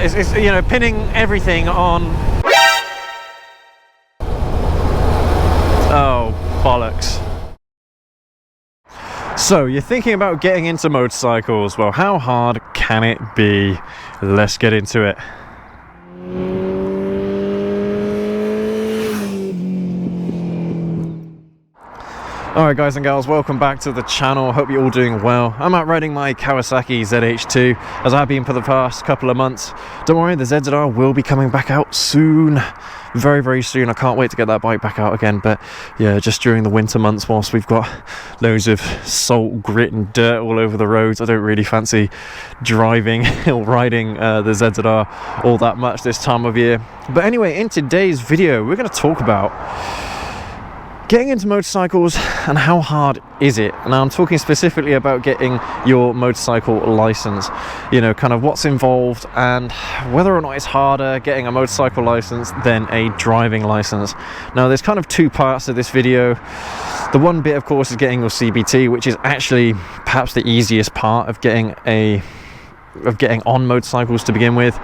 it's you know, pinning everything on. Oh, bollocks. So you're thinking about getting into motorcycles. Well, how hard can it be? Let's get into it. Alright guys and gals, welcome back to the channel. Hope you're all doing well. I'm out riding my Kawasaki ZH2 as I've been for the past couple of months. Don't worry, the ZZR will be coming back out soon. Very soon. I can't wait to get that bike back out again. But yeah, just during the winter months, whilst we've got loads of salt, grit and dirt all over the roads, I don't really fancy driving or riding the ZZR all that much this time of year. But anyway, in today's video, we're going to talk about getting into motorcycles and how hard is it. Now I'm talking specifically about getting your motorcycle license, you know, kind of what's involved and whether or not it's harder getting a motorcycle license than a driving license. Now there's kind of two parts of this video. The one bit of course is getting your CBT, which is actually perhaps the easiest part of getting on motorcycles to begin with.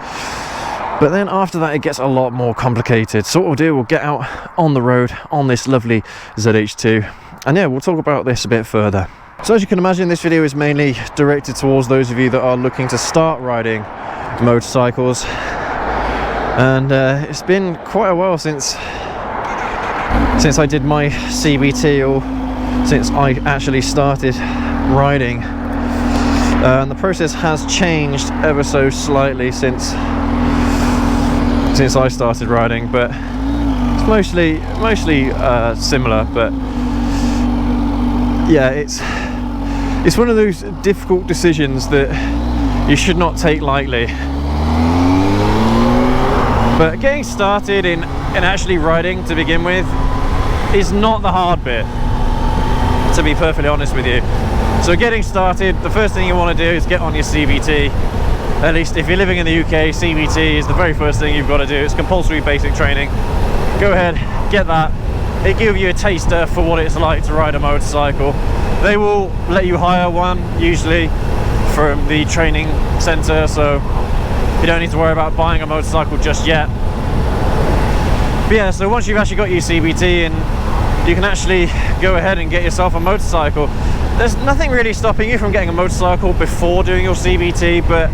But then after that it gets a lot more complicated. So what we'll do, we'll get out on the road on this lovely ZH2 and yeah, we'll talk about this a bit further. So as you can imagine, this video is mainly directed towards those of you that are looking to start riding motorcycles. And it's been quite a while since I did my CBT, or since I actually started riding. And the process has changed ever so slightly since I started riding, but it's mostly similar. But yeah, it's one of those difficult decisions that you should not take lightly. But getting started in actually riding to begin with is not the hard bit, to be perfectly honest with you. So getting started, the first thing you want to do is get on your CBT. At least if you're living in the UK, CBT is the very first thing you've got to do. It's compulsory basic training. Go ahead, get that. It gives you a taster for what it's like to ride a motorcycle. They will let you hire one, usually from the training centre, so you don't need to worry about buying a motorcycle just yet. But yeah, so once you've actually got your CBT and you can actually go ahead and get yourself a motorcycle. There's nothing really stopping you from getting a motorcycle before doing your CBT, but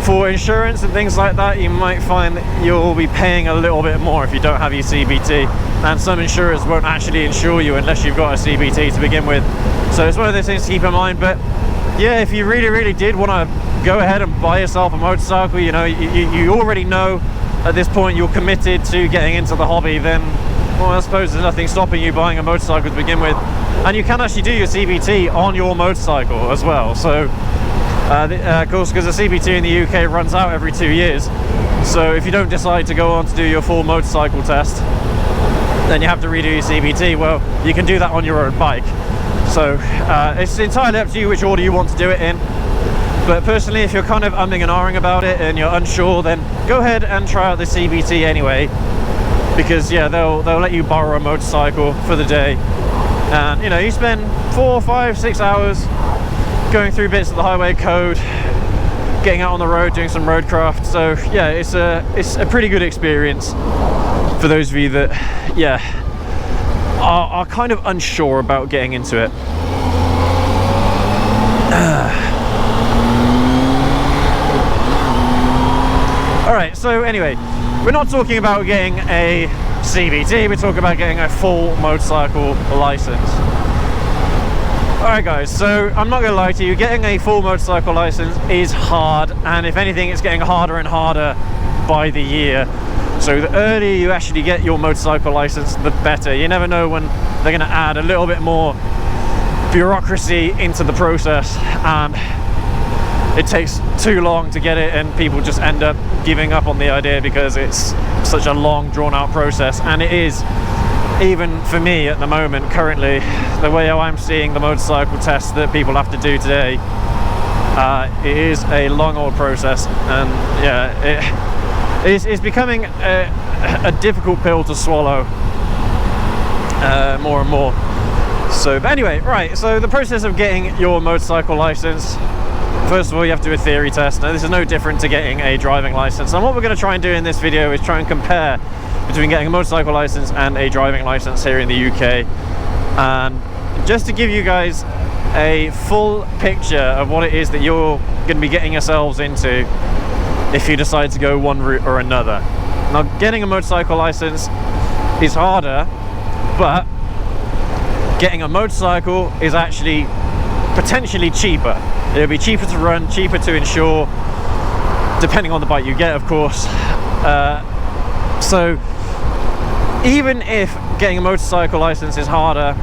for insurance and things like that, you might find that you'll be paying a little bit more if you don't have your CBT, and some insurers won't actually insure you unless you've got a CBT to begin with. So it's one of those things to keep in mind. But yeah, if you really did want to go ahead and buy yourself a motorcycle, you know, you already know at this point you're committed to getting into the hobby, then well, I suppose there's nothing stopping you buying a motorcycle to begin with. And you can actually do your CBT on your motorcycle as well. So of course, because the CBT in the UK runs out every 2 years, so if you don't decide to go on to do your full motorcycle test, then you have to redo your CBT. Well, you can do that on your own bike. So it's entirely up to you which order you want to do it in. But personally, if you're kind of umming and ahhing about it and you're unsure, then go ahead and try out the CBT anyway, because yeah, they'll let you borrow a motorcycle for the day, and you know, you spend 4, 5, 6 hours going through bits of the highway code, getting out on the road, doing some roadcraft. So yeah, it's a pretty good experience for those of you that yeah are kind of unsure about getting into it. All right, so anyway, we're not talking about getting a CBT, we're talking about getting a full motorcycle license. Alright guys, so I'm not going to lie to you, getting a full motorcycle license is hard, and if anything it's getting harder and harder by the year. So the earlier you actually get your motorcycle license, the better. You never know when they're going to add a little bit more bureaucracy into the process and it takes too long to get it, and people just end up giving up on the idea because it's such a long drawn out process. And it is, even for me at the moment, currently, the way how I'm seeing the motorcycle tests that people have to do today, it is a long old process, and yeah, it's becoming a difficult pill to swallow more and more. So but anyway, right, so the process of getting your motorcycle license, First of all, you have to do a theory test. Now, this is no different to getting a driving license. And what we're going to try and do in this video is try and compare between getting a motorcycle license and a driving license here in the UK. And just to give you guys a full picture of what it is that you're going to be getting yourselves into if you decide to go one route or another. Now, getting a motorcycle license is harder, but getting a motorcycle is actually potentially cheaper. It'll be cheaper to run, cheaper to insure, depending on the bike you get, of course. So even if getting a motorcycle license is harder,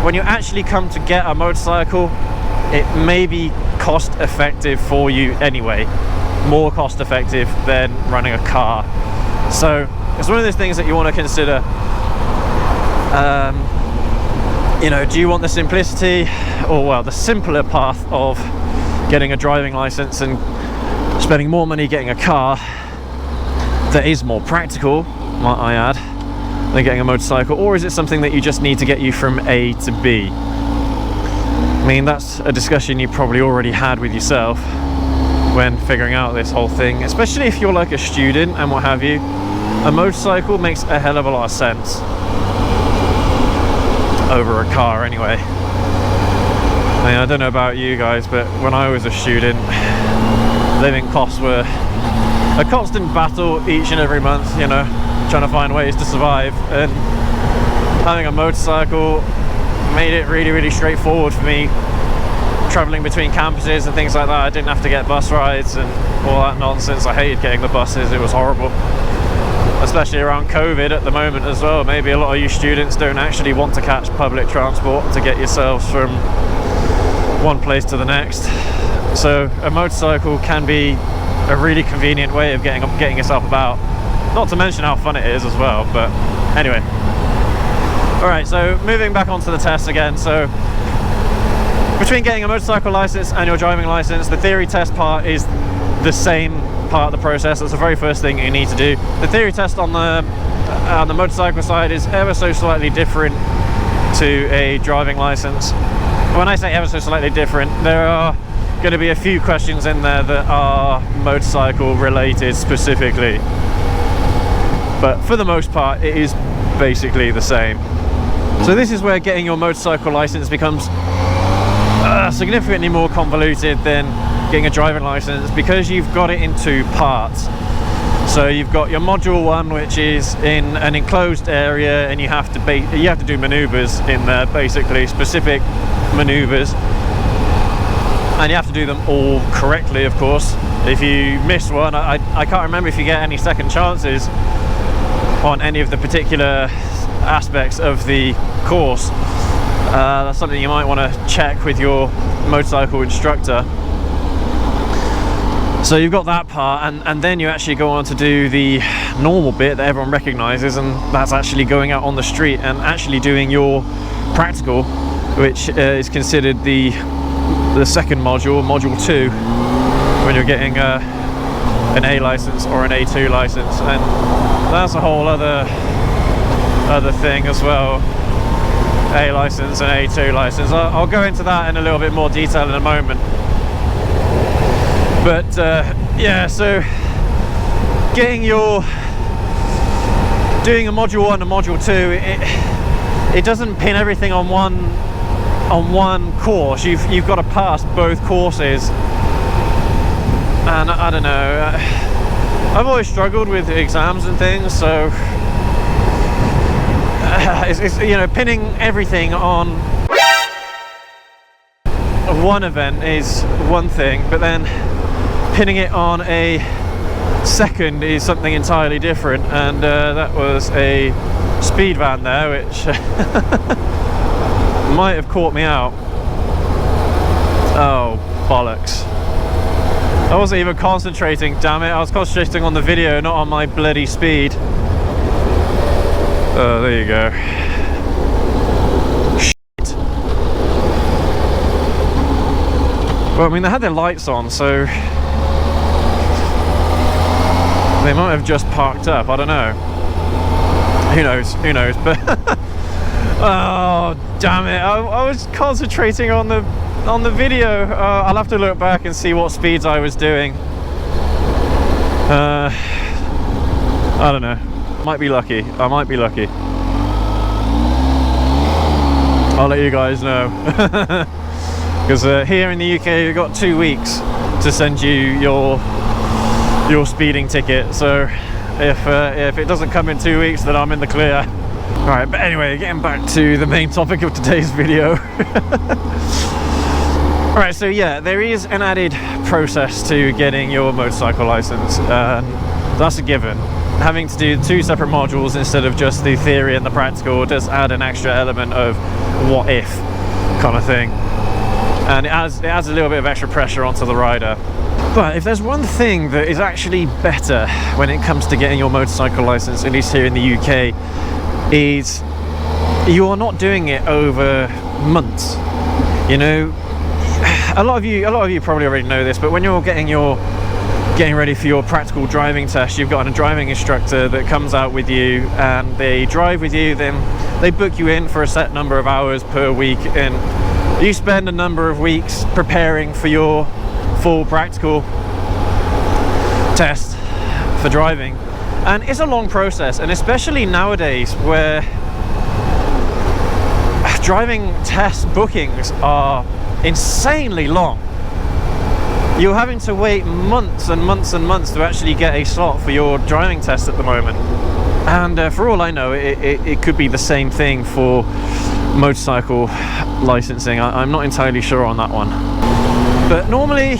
when you actually come to get a motorcycle, it may be cost effective for you anyway, more cost effective than running a car. So it's one of those things that you want to consider. You know, do you want the simplicity, or well, the simpler path of getting a driving license and spending more money getting a car that is more practical, might I add, than getting a motorcycle? Or is it something that you just need to get you from A to B? I mean, that's a discussion you probably already had with yourself when figuring out this whole thing, especially if you're like a student and what have you. A motorcycle makes a hell of a lot of sense over a car anyway. I mean, I don't know about you guys, but when I was a student, living costs were a constant battle each and every month, you know, trying to find ways to survive, and having a motorcycle made it really, really straightforward for me traveling between campuses and things like that. I didn't have to get bus rides and all that nonsense. I hated getting the buses, it was horrible. Especially around COVID at the moment as well. Maybe a lot of you students don't actually want to catch public transport to get yourselves from one place to the next. So a motorcycle can be a really convenient way of getting yourself about. Not to mention how fun it is as well, but anyway. Alright, so moving back onto the test again. So between getting a motorcycle license and your driving license, the theory test part is the same part of the process. That's the very first thing you need to do. The theory test on the motorcycle side is ever so slightly different to a driving license. When I say ever so slightly different, there are going to be a few questions in there that are motorcycle related specifically, but for the most part it is basically the same. So this is where getting your motorcycle license becomes significantly more convoluted than getting a driving license, because you've got it in two parts. So you've got your module 1, which is in an enclosed area, and you have to do maneuvers in there, basically specific maneuvers, and you have to do them all correctly, of course. If you miss one, I can't remember if you get any second chances on any of the particular aspects of the course. That's something you might want to check with your motorcycle instructor. So you've got that part, and then you actually go on to do the normal bit that everyone recognises, and that's actually going out on the street and actually doing your practical, which is considered the second module, module 2, when you're getting an A license or an A2 license, and that's a whole other thing as well. A license and A2 license. I'll go into that in a little bit more detail in a moment. But yeah, so doing a module 1 and module 2, it doesn't pin everything on one course. You've got to pass both courses, and I don't know. I've always struggled with exams and things, so it's you know, pinning everything on one event is one thing, but then pinning it on a second is something entirely different. And that was a speed van there, which might have caught me out. Oh, bollocks. I wasn't even concentrating, damn it. I was concentrating on the video, not on my bloody speed. Oh, there you go. Shit. Well, I mean, they had their lights on, so they might have just parked up, I don't know. Who knows, but oh, damn it. I was concentrating on the on the video, I'll have to look back and see what speeds I was doing. I don't know. Might be lucky. I might be lucky. I'll let you guys know. Because here in the UK, you've got 2 weeks to send you your speeding ticket. So if it doesn't come in 2 weeks, then I'm in the clear. All right, but anyway, getting back to the main topic of today's video. All right, so yeah, there is an added process to getting your motorcycle license. That's a given. Having to do 2 separate modules instead of just the theory and the practical does add an extra element of what if kind of thing. And it adds a little bit of extra pressure onto the rider. But if there's one thing that is actually better when it comes to getting your motorcycle license, at least here in the UK, is you are not doing it over months. You know, a lot of you probably already know this, but when you're getting ready for your practical driving test, you've got a driving instructor that comes out with you and they drive with you, then they book you in for a set number of hours per week, and you spend a number of weeks preparing for your full practical test for driving. And it's a long process, and especially nowadays where driving test bookings are insanely long. You're having to wait months and months and months to actually get a slot for your driving test at the moment. And for all I know, it could be the same thing for motorcycle licensing. I'm not entirely sure on that one. But normally,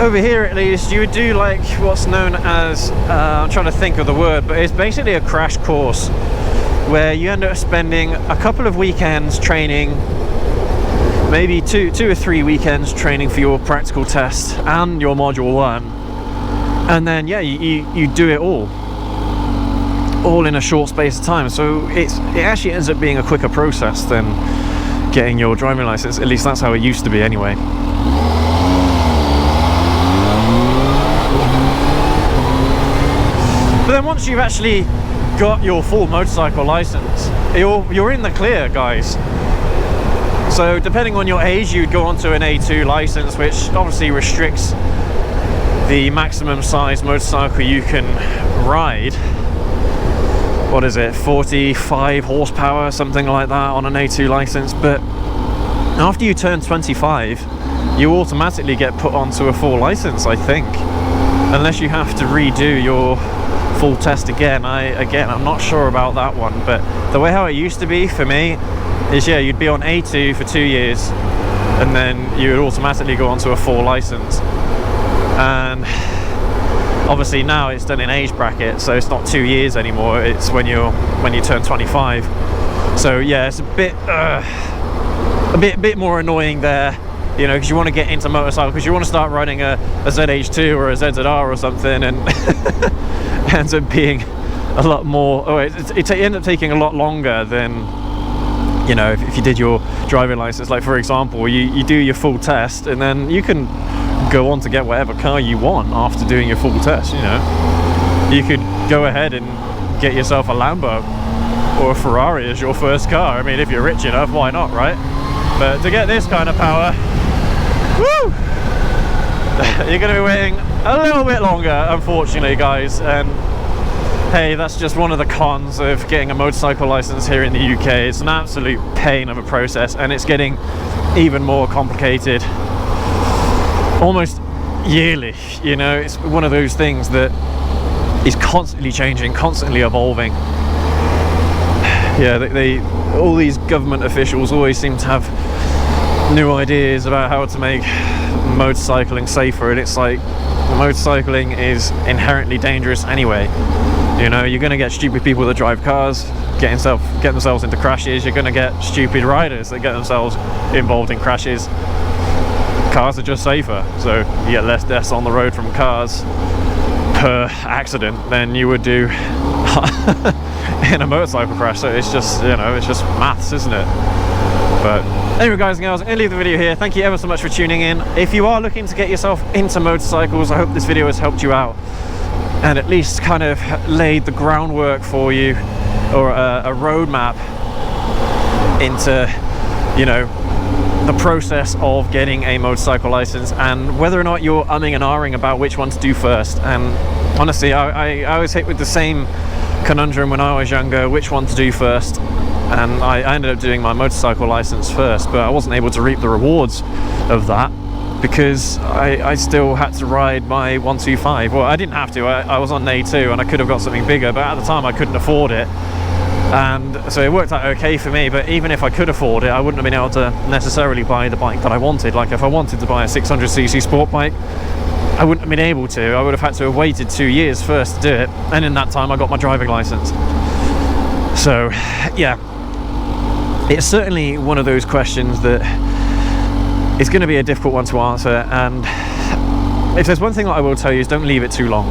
over here at least, you would do like what's known as, I'm trying to think of the word, but it's basically a crash course where you end up spending a couple of weekends training, maybe two or three weekends training for your practical test and your module 1, and then yeah, you do it all in a short space of time. So it actually ends up being a quicker process than getting your driving license. At least that's how it used to be anyway. But then once you've actually got your full motorcycle license, you're in the clear, guys. So depending on your age, you'd go onto an A2 license, which obviously restricts the maximum size motorcycle you can ride. What is it, 45 horsepower, something like that on an A2 license. But after you turn 25, you automatically get put onto a full license, I think, unless you have to redo your full test again. I'm not sure about that one, but the way how it used to be for me is, yeah, you'd be on A2 for 2 years and then you would automatically go onto a full license. And obviously now it's done in age bracket, so it's not 2 years anymore, it's when you turn 25. So yeah, it's a bit more annoying there, you know, because you want to get into motorcycle, because you want to start riding a ZH2 or a ZZR or something, and it ends up being a lot more, it ends up taking a lot longer than, you know, if you did your driving license. Like for example, you do your full test and then you can go on to get whatever car you want after doing your full test. You know, you could go ahead and get yourself a Lambo or a Ferrari as your first car. I mean, if you're rich enough, why not, right? But to get this kind of power, woo, you're going to be waiting a little bit longer, unfortunately, guys. And hey, that's just one of the cons of getting a motorcycle license here in the UK. It's an absolute pain of a process, and it's getting even more complicated almost yearly. You know, it's one of those things that is constantly changing, constantly evolving. Yeah, all these government officials always seem to have new ideas about how to make motorcycling safer, and it's like, motorcycling is inherently dangerous anyway. You know, you're going to get stupid people that drive cars, get themselves into crashes. You're going to get stupid riders that get themselves involved in crashes. Cars are just safer, so you get less deaths on the road from cars per accident than you would do in a motorcycle crash. So it's just, you know, it's just maths, isn't it? But anyway, guys and girls, I'm going to leave the video here. Thank you ever so much for tuning in. If you are looking to get yourself into motorcycles, I hope this video has helped you out and at least kind of laid the groundwork for you, or a roadmap into, you know, the process of getting a motorcycle license and whether or not you're umming and ahhing about which one to do first. And honestly, I always hit with the same conundrum when I was younger, which one to do first. And I ended up doing my motorcycle license first, but I wasn't able to reap the rewards of that because I still had to ride my 125. Well, I didn't have to, I was on A2 and I could have got something bigger, but at the time I couldn't afford it. And so it worked out okay for me, but even if I could afford it, I wouldn't have been able to necessarily buy the bike that I wanted. Like if I wanted to buy a 600cc sport bike, I wouldn't have been able to. I would have had to have waited 2 years first to do it, and in that time I got my driving license. So yeah, it's certainly one of those questions that is going to be a difficult one to answer. And if there's one thing that I will tell you is don't leave it too long.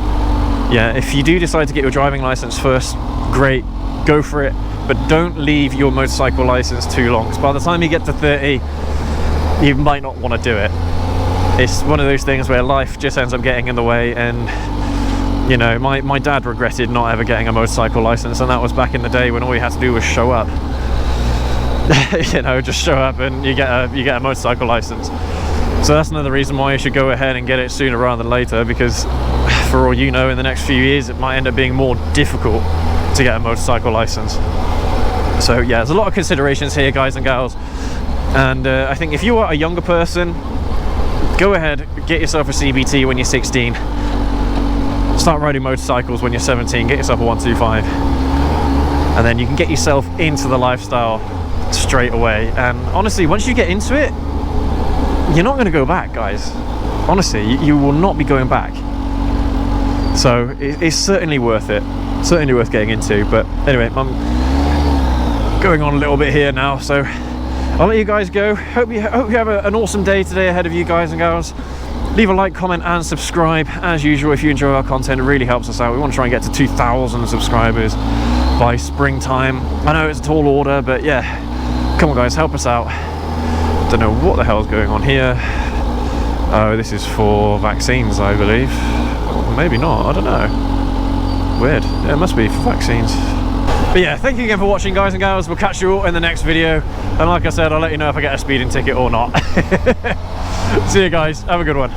Yeah, if you do decide to get your driving license first, great, go for it, but don't leave your motorcycle license too long, because by the time you get to 30 you might not want to do it. It's one of those things where life just ends up getting in the way. And you know, my dad regretted not ever getting a motorcycle license, and that was back in the day when all you had to do was show up. You know, just show up and you get a motorcycle license. So that's another reason why you should go ahead and get it sooner rather than later, because for all you know, in the next few years it might end up being more difficult to get a motorcycle license. So yeah, there's a lot of considerations here, guys and gals. And I think if you are a younger person, go ahead, get yourself a CBT when you're 16. Start riding motorcycles when you're 17, get yourself a 125. And then you can get yourself into the lifestyle straight away. And honestly, once you get into it, you're not going to go back, guys. Honestly, you will not be going back. So it's certainly worth it. Certainly worth getting into. But anyway, I'm going on a little bit here now, so I'll let you guys go. Hope you have an awesome day today ahead of you, guys and gals. Leave a like, comment and subscribe as usual if you enjoy our content. It really helps us out. We want to try and get to 2,000 subscribers by springtime. I know it's a tall order, but yeah, come on guys, help us out. Don't know what the hell's going on here. Oh, this is for vaccines, I believe. Or maybe not, I don't know. Weird. Yeah, it must be for vaccines. But yeah, thank you again for watching, guys and gals. We'll catch you all in the next video. And like I said, I'll let you know if I get a speeding ticket or not. See you guys. Have a good one.